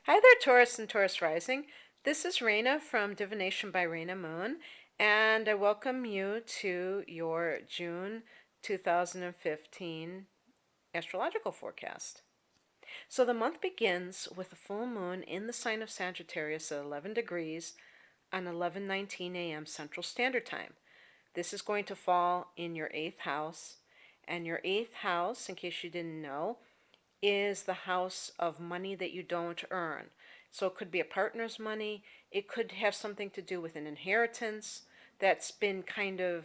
Hi there, Taurus and Taurus Rising. This is Raina from Divination by Raina Moon, and I welcome you to your June 2015 astrological forecast. So the month begins with a full moon in the sign of Sagittarius at 11 degrees on 11:19 a.m. Central Standard Time. This is going to fall in your 8th house, and your 8th house, in case you didn't know, is the house of money that you don't earn. So it could be a partner's money. It could have something to do with an inheritance that's been kind of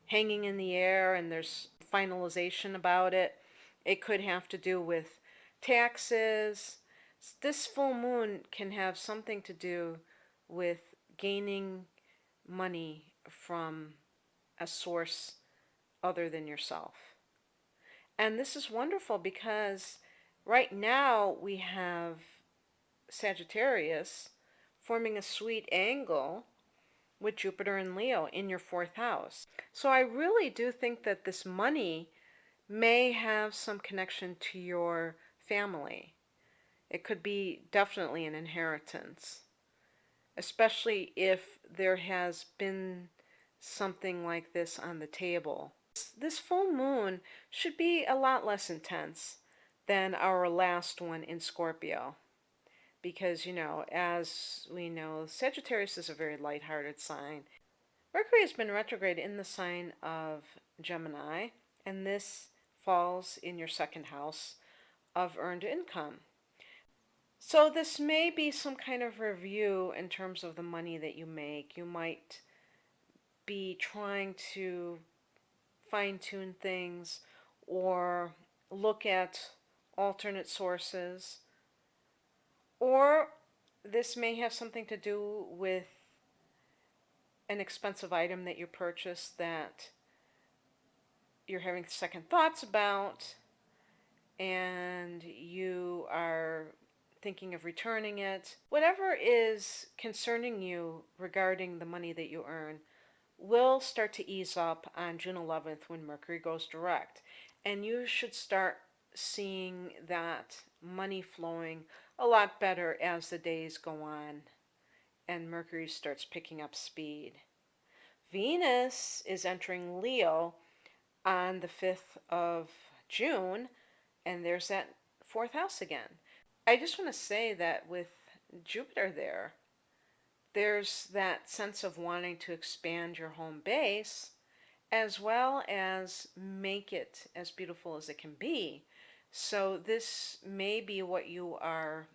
hanging in the air and there's finalization about it. It could have to do with taxes. This full moon can have something to do with gaining money from a source other than yourself. And this is wonderful because right now we have Sagittarius forming a sweet angle with Jupiter and Leo in your 4th house. So I really do think that this money may have some connection to your family. It could be definitely an inheritance, especially if there has been something like this on the table. This full moon should be a lot less intense than our last one in Scorpio because, as we know, Sagittarius is a very lighthearted sign. Mercury has been retrograde in the sign of Gemini, and this falls in your 2nd house of earned income. So this may be some kind of review in terms of the money that you make. You might be trying to fine-tune things or look at alternate sources, or this may have something to do with an expensive item that you purchased that you're having second thoughts about and you are thinking of returning it. Whatever is concerning you regarding the money that you earn will start to ease up on June 11th when Mercury goes direct. And you should start seeing that money flowing a lot better as the days go on and Mercury starts picking up speed. Venus is entering Leo on the 5th of June, and there's that 4th house again. I just want to say that with Jupiter there, there's that sense of wanting to expand your home base as well as make it as beautiful as it can be. So this may be what you are,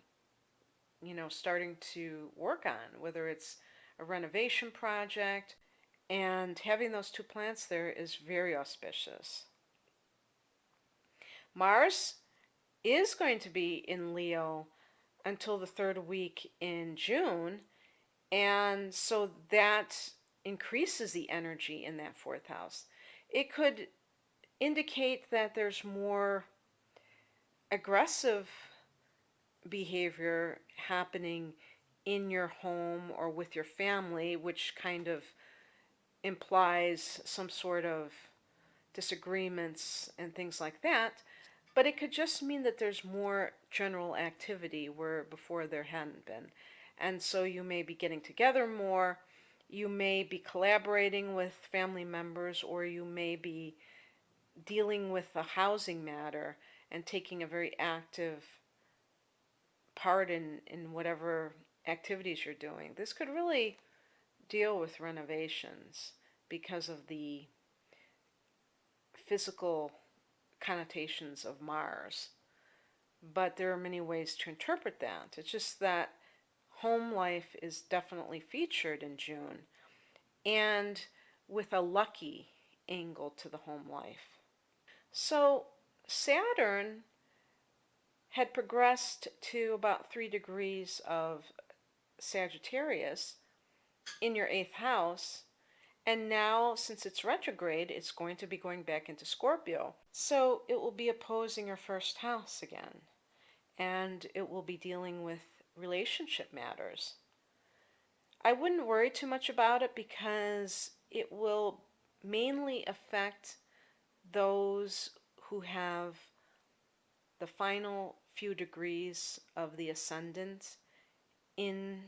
starting to work on, whether it's a renovation project, and having those two plants there is very auspicious. Mars is going to be in Leo until the 3rd week in June, and so that increases the energy in that 4th house. It could indicate that there's more aggressive behavior happening in your home or with your family, which kind of implies some sort of disagreements and things like that. But it could just mean that there's more general activity where before there hadn't been. And so you may be getting together more, you may be collaborating with family members, or you may be dealing with a housing matter and taking a very active part in whatever activities you're doing. This could really deal with renovations because of the physical connotations of Mars. But there are many ways to interpret that. It's just that home life is definitely featured in June and with a lucky angle to the home life. So Saturn had progressed to about 3 degrees of Sagittarius in your 8th house, and now since it's retrograde, it's going to be going back into Scorpio. So it will be opposing your 1st house again, and it will be dealing with relationship matters. I wouldn't worry too much about it because it will mainly affect those who have the final few degrees of the ascendant in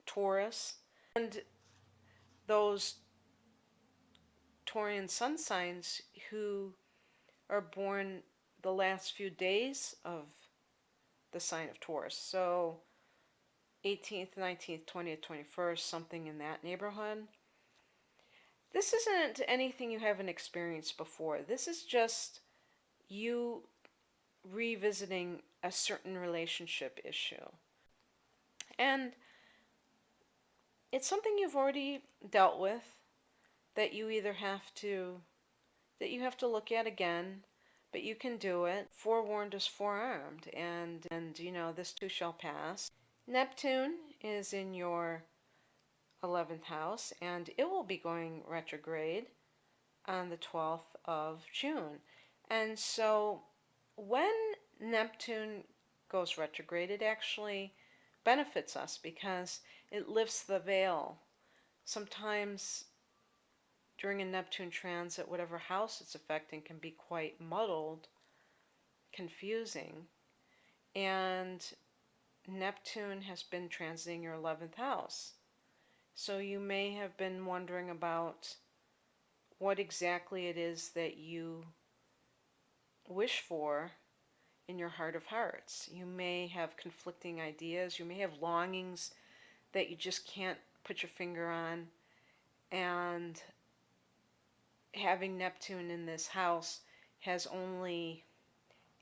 Taurus. And those Taurian sun signs who are born the last few days of the sign of Taurus. So 18th, 19th, 20th, 21st, something in that neighborhood. This isn't anything you haven't experienced before. This is just you revisiting a certain relationship issue. And it's something you've already dealt with that you either have to look at again, but you can do it. Forewarned is forearmed, and this too shall pass. Neptune is in your 11th house, and it will be going retrograde on the 12th of June. And so when Neptune goes retrograde, it actually benefits us because it lifts the veil. Sometimes during a Neptune transit, whatever house it's affecting can be quite muddled, confusing, and Neptune has been transiting your 11th house. So you may have been wondering about what exactly it is that you wish for in your heart of hearts. You may have conflicting ideas, you may have longings that you just can't put your finger on, and having Neptune in this house has only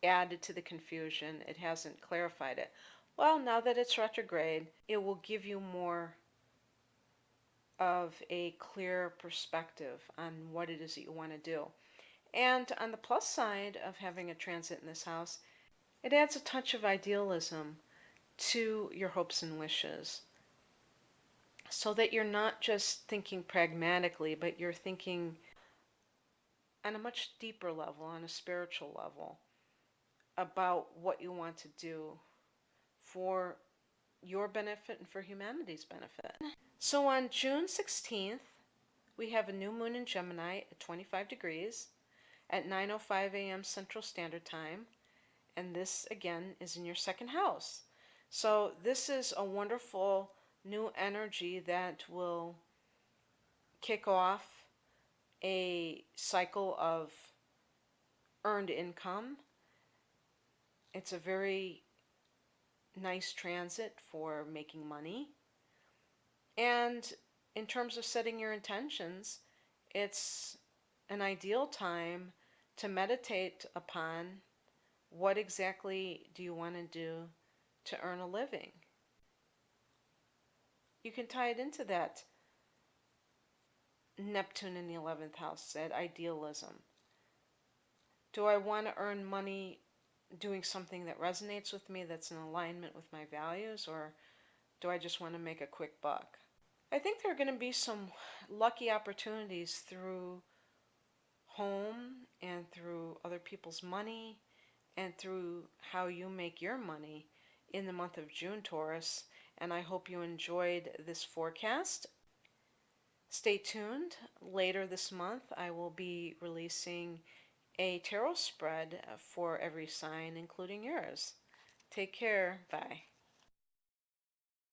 added to the confusion. It hasn't clarified it. Well, now that it's retrograde, it will give you more of a clear perspective on what it is that you want to do. And on the plus side of having a transit in this house, it adds a touch of idealism to your hopes and wishes, so that you're not just thinking pragmatically, but you're thinking on a much deeper level, on a spiritual level, about what you want to do for your benefit and for humanity's benefit. So on June 16th, we have a new moon in Gemini at 25 degrees at 9:05 a.m. Central Standard Time, and this again is in your second house. So this is a wonderful new energy that will kick off a cycle of earned income. It's a very nice transit for making money. And in terms of setting your intentions, it's an ideal time to meditate upon what exactly do you want to do to earn a living. You can tie it into that Neptune in the 11th house, that idealism. Do I want to earn money doing something that resonates with me, that's in alignment with my values, or do I just want to make a quick buck? I think there are going to be some lucky opportunities through home and through other people's money and through how you make your money in the month of June, Taurus. And I hope you enjoyed this forecast. Stay tuned. Later this month, I will be releasing a tarot spread for every sign, including yours. Take care. Bye.